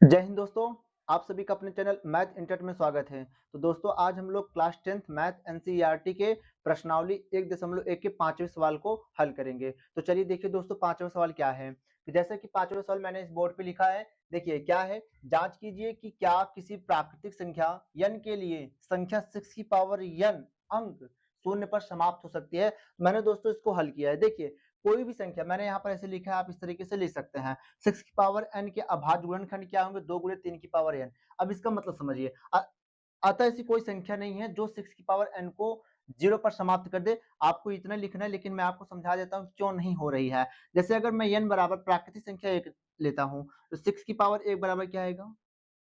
जय हिंद दोस्तों। आप सभी का अपने चैनल मैथ इंटर में स्वागत है। तो दोस्तों आज हम लोग क्लास 10th मैथ एनसीईआरटी के प्रश्नावली 1.1 के पांचवें सवाल को हल करेंगे। तो चलिए देखिए दोस्तों पांचवा सवाल क्या है। तो जैसे कि पांचवा सवाल मैंने इस बोर्ड पे लिखा है, देखिए क्या है। जांच कीजिए कि क्या किसी प्राकृतिक संख्या n के लिए संख्या 6 की पावर n अंक शून्य पर समाप्त हो सकती है। मैंने दोस्तों इसको हल किया है। देखिए कोई भी संख्या मैंने यहाँ पर ऐसे लिखा है, आप इस तरीके से लिख सकते हैं। 6 की पावर n के अभाज्य गुणनखंड क्या होंगे? 2 गुणे 3 की पावर n। अब इसका मतलब समझिए, अतः ऐसी कोई संख्या नहीं है जो 6 की पावर n को 0 पर समाप्त कर दे। आपको इतना लिखना है, लेकिन मैं आपको समझा देता हूँ क्यों नहीं हो रही है। जैसे अगर मैं n बराबर प्राकृतिक संख्या 1 लेता हूँ, तो 6 की पावर 1 बराबर क्या आएगा?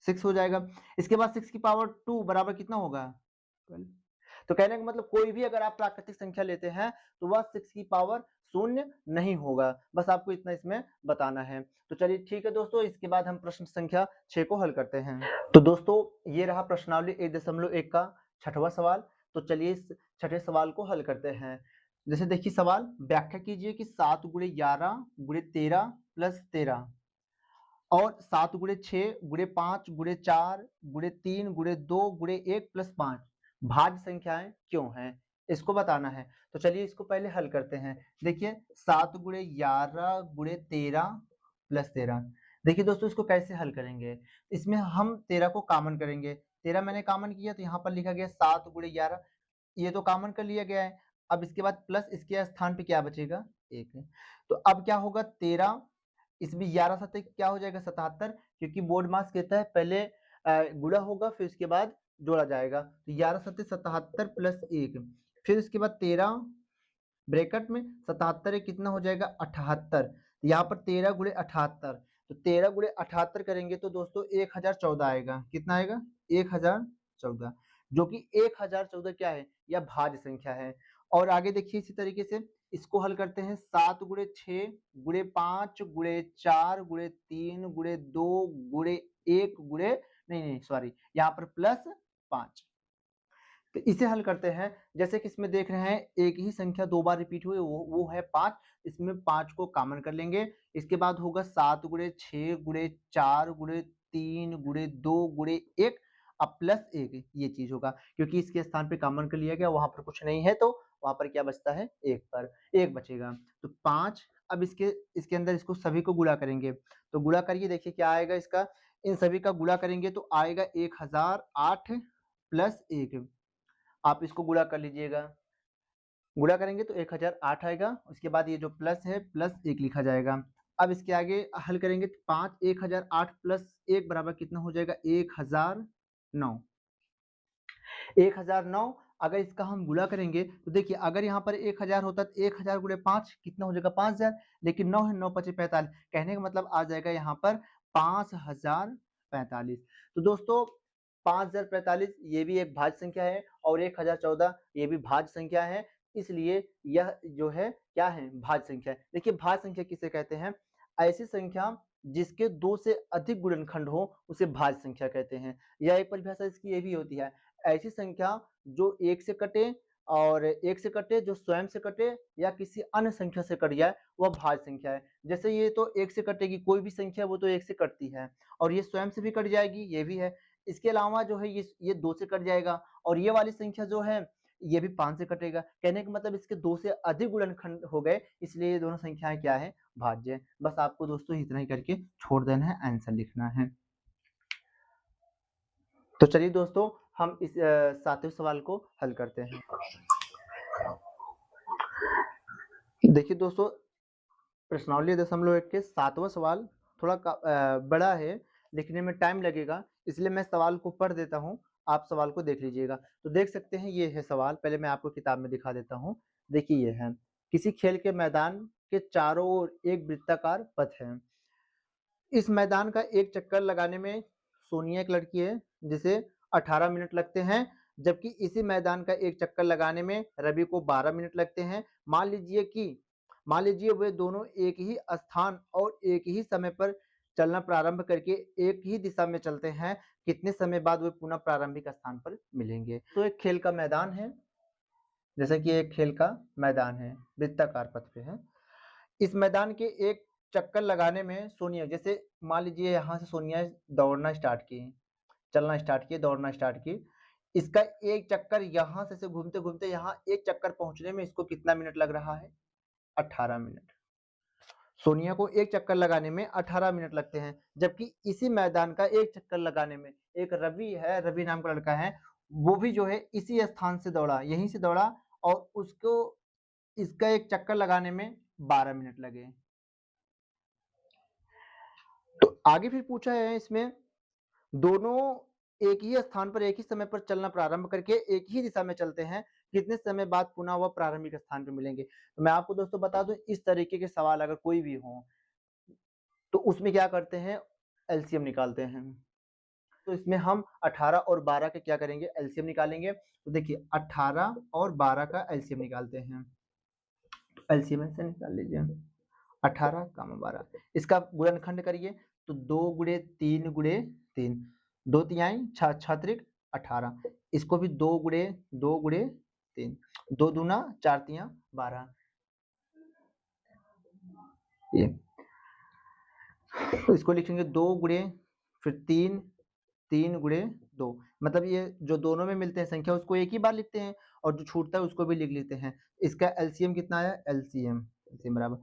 6 हो जाएगा। इसके बाद 6 की पावर 2 बराबर कितना होगा? 12। तो कहने का मतलब कोई भी अगर आप प्राकृतिक संख्या लेते हैं तो वह 6 की पावर शून्य नहीं होगा। बस आपको इतना इसमें बताना है। तो चलिए ठीक है दोस्तों, इसके बाद हम प्रश्न संख्या 6 को हल करते हैं। तो दोस्तों ये रहा प्रश्नावली 1.1 का छठवां सवाल। तो चलिए इस छठे सवाल को हल करते हैं। जैसे देखिए सवाल, व्याख्या कीजिए कि 7 गुणे 11 गुणे 13 प्लस 13 और 7 गुणे 6 गुणे 5 गुणे 4 गुणे 3 गुणे 2 गुणे 1 प्लस 5 भाज्य संख्याएं क्यों हैं? इसको बताना है। तो चलिए इसको पहले हल करते हैं। देखिए 7 गुणे 11 गुणे 13 प्लस 13। देखिए दोस्तों इसको कैसे हल करेंगे? इसमें हम 13 को कॉमन करेंगे। 13 मैंने कॉमन किया तो यहाँ पर लिखा गया 7 गुणे 11, ये तो कॉमन कर लिया गया है। अब इसके बाद प्लस इसके स्थान पे क्या बचेगा? 1। तो अब क्या होगा? 13, इसमें 11 सत्ते क्या हो जाएगा? 77, क्योंकि बोर्ड मास कहता है पहले गुणा होगा फिर उसके बाद जोड़ा जाएगा। तो 11 सत्ते 77 प्लस 1, फिर उसके बाद 13 ब्रैकेट में 77 कितना हो जाएगा? 78। यहाँ पर 13 गुणे 78, तो 13 गुणे 78 करेंगे तो दोस्तों 1014 आएगा। कितना आएगा? 1014, जो कि 1014 क्या है? यह भाज्य संख्या है। और आगे देखिए इसी तरीके से इसको हल करते हैं। 7 गुणे 6 गुणे 5 गुणे 4 गुणे 3 गुणे 2 गुणे 1 गुणे नहीं सॉरी, यहाँ पर प्लस 5। तो इसे हल करते हैं। जैसे कि इसमें देख रहे हैं एक ही संख्या दो बार रिपीट हुई, वो है 5। इसमें 5 को कॉमन कर लेंगे। इसके बाद होगा 7 गुणे 6 गुणे 4 गुणे 3 गुणे 2 गुणे 1 अब प्लस 1 ये चीज होगा, क्योंकि इसके स्थान पे कॉमन कर लिया गया, वहां पर कुछ नहीं है तो वहां पर क्या बचता है? 1 पर 1 बचेगा। तो 5, अब इसके अंदर इसको सभी को गुणा करेंगे। तो गुणा करिए, देखिए क्या आएगा इसका। इन सभी का गुणा करेंगे तो आएगा 1008 प्लस 1। आप इसको गुणा कर लीजिएगा। गुणा करेंगे तो 1008 आएगा। उसके बाद ये जो प्लस है प्लस 1 लिखा जाएगा। अब इसके आगे हल करेंगे तो 5 1008 प्लस 1 बराबर कितना हो जाएगा? 1009। 1009 अगर इसका हम गुणा करेंगे तो देखिए अगर यहाँ पर 1000 होता तो 1000 गुणे 5 कितना हो जाएगा? 5000। लेकिन 9 है, 9 पचे 45, कहने का मतलब आ जाएगा यहाँ पर 5045। तो दोस्तों 5045 ये भी एक भाज्य संख्या है और 1014 ये भी भाज्य संख्या है। इसलिए यह जो है क्या है? भाज्य संख्या है। देखिए भाज्य संख्या किसे कहते हैं? ऐसी संख्या जिसके 2 से अधिक गुणनखंड हो उसे भाज्य संख्या कहते हैं। या एक परिभाषा इसकी ये भी होती है, ऐसी संख्या जो 1 से कटे और 1 से कटे, जो स्वयं से कटे या किसी अन्य संख्या से कट जाए, वह भाज्य संख्या है। जैसे ये तो 1 से कटेगी, कोई भी संख्या वो तो 1 से कटती है और ये स्वयं से भी कट जाएगी, ये भी है। इसके अलावा जो है ये 2 से कट जाएगा और ये वाली संख्या जो है ये भी 5 से कटेगा। कहने का मतलब इसके 2 से अधिक गुणनखंड हो गए, इसलिए ये दोनों संख्याएं क्या है? भाज्य है। बस आपको दोस्तों इतना ही करके छोड़ देना है, आंसर लिखना है। तो चलिए दोस्तों हम इस 7वें सवाल को हल करते हैं। देखिए दोस्तों प्रश्नावली 1.1 के 7वां सवाल थोड़ा बड़ा है, लिखने में टाइम लगेगा, इसलिए मैं सवाल को पढ़ देता हूँ, आप सवाल को देख लीजिएगा। तो देख सकते हैं ये है सवाल, पहले मैं आपको किताब में दिखा देता हूँ। देखिए ये है, किसी खेल के मैदान के चारों ओर एक वृत्ताकार पथ है। इस मैदान का एक चक्कर लगाने में सोनिया एक लड़की है जिसे 18 मिनट लगते हैं, जबकि इसी मैदान का एक चक्कर लगाने में रवि को 12 मिनट लगते हैं। मान लीजिए वे दोनों एक ही स्थान और एक ही समय पर चलना प्रारंभ करके एक ही दिशा में चलते हैं, कितने समय बाद वे पुनः प्रारंभिक स्थान पर मिलेंगे? तो एक खेल का मैदान है, जैसे कि एक खेल का मैदान है, वृत्ताकार पथ पे है। इस मैदान के एक चक्कर लगाने में सोनिया, जैसे मान लीजिए यहाँ से सोनिया दौड़ना स्टार्ट की, चलना स्टार्ट की, दौड़ना स्टार्ट की, इसका एक चक्कर यहाँ से घूमते घूमते यहाँ एक चक्कर पहुंचने में इसको कितना मिनट लग रहा है? 18 मिनट। सोनिया को एक चक्कर लगाने में 18 मिनट लगते हैं, जबकि इसी मैदान का एक चक्कर लगाने में एक रवि है, रवि नाम का लड़का है, वो भी जो है इसी स्थान से दौड़ा, यहीं से दौड़ा, और उसको इसका एक चक्कर लगाने में 12 मिनट लगे। तो आगे फिर पूछा है इसमें, दोनों एक ही स्थान पर एक ही समय पर चलना प्रारंभ करके एक ही दिशा में चलते हैं, कितने समय बाद पुनः वह प्रारंभिक स्थान पर मिलेंगे? तो मैं आपको दोस्तों बता दूं, इस तरीके के सवाल अगर कोई भी हो तो उसमें क्या करते हैं, एलसीएम निकालते हैं। तो इसमें हम 18 और 12 के क्या करेंगे, एलसीएम निकालेंगे। तो देखिए 18 और 12 का एलसीएम निकालते हैं। एलसीएम से निकाल लीजिए, 18 कामा 12, इसका गुणनखंड करिए तो 2 गुणे 3 गुणे 3, 2 तिहाई 6, 6 त्रिक 18, इसको भी 2 गुणे 3, 2 दूना 4 तिया 12, ये तो इसको लिखेंगे 2 गुणे फिर 3, 3 गुणे 2, मतलब ये जो दोनों में मिलते हैं संख्या उसको एक ही बार लिखते हैं और जो छूटता है उसको भी लिख लेते हैं। इसका एलसीएम कितना आया, एलसीएम बराबर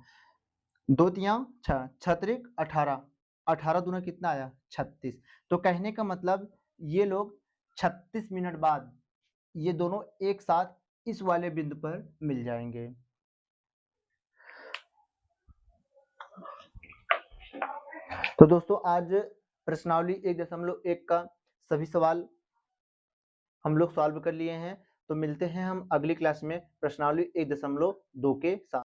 2 तिया 6, 6 त्रिक 18, 18 दूना कितना आया 36। तो कहने का मतलब ये लोग 36 मिनट बाद ये दोनों एक साथ इस वाले बिंदु पर मिल जाएंगे। तो दोस्तों आज प्रश्नावली 1.1 का सभी सवाल हम लोग सॉल्व कर लिए हैं। तो मिलते हैं हम अगली क्लास में प्रश्नावली 1.2 के साथ।